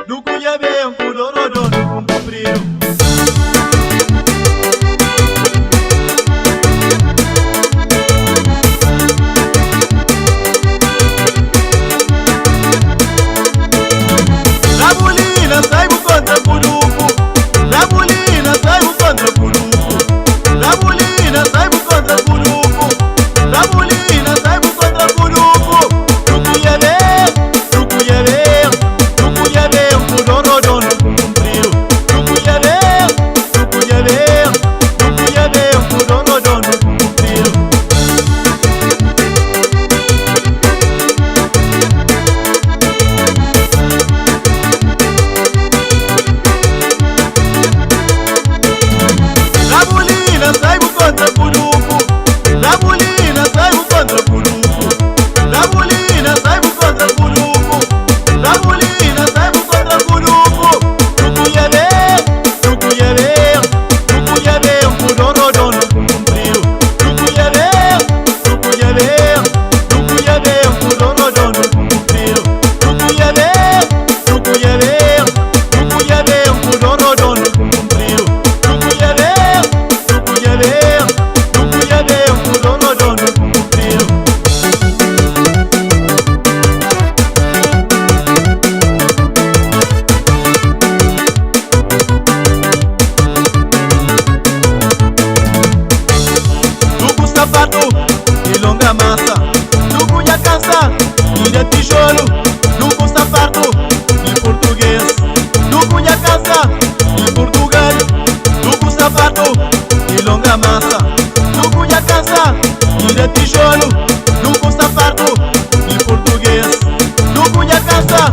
Nukuyabe, Kudorodo, Nukumpriyo. Labulina, saibu contra Kuluku. Labulina, saibu contra Kuluku. Labulina, saibu contra Kuluku. Labulina, saibu contra Kuluku. Nukuyabe, Kudorodo, Nukumpriyo. Nukuyabe, Kudorodo, Nukumpriyo. Labulina, saibu contra Kuluku. Labulina, saibu contra Kuluku. Labulina, saibu contra Kuluku. Labulina, saibu contra Kuluku. Nukuyabe, Kudorodo, Nukumpriyo. Nukuyabe, Kudorodo, Nukumpriyo. Nukuyabe, Kudorodo, Nukumpriyo. Nukuyabe, Kudorodo, Nukumpriyo. Nuku sapato, ilonga massa. Nuku yakasa, ilha tijolo. Nuku sapato, em português. Nuku yakasa, em Portugal. Nuku sapato, ilonga massa. Nuku yakasa, ilha tijolo. Nuku sapato, em português. Nuku yakasa.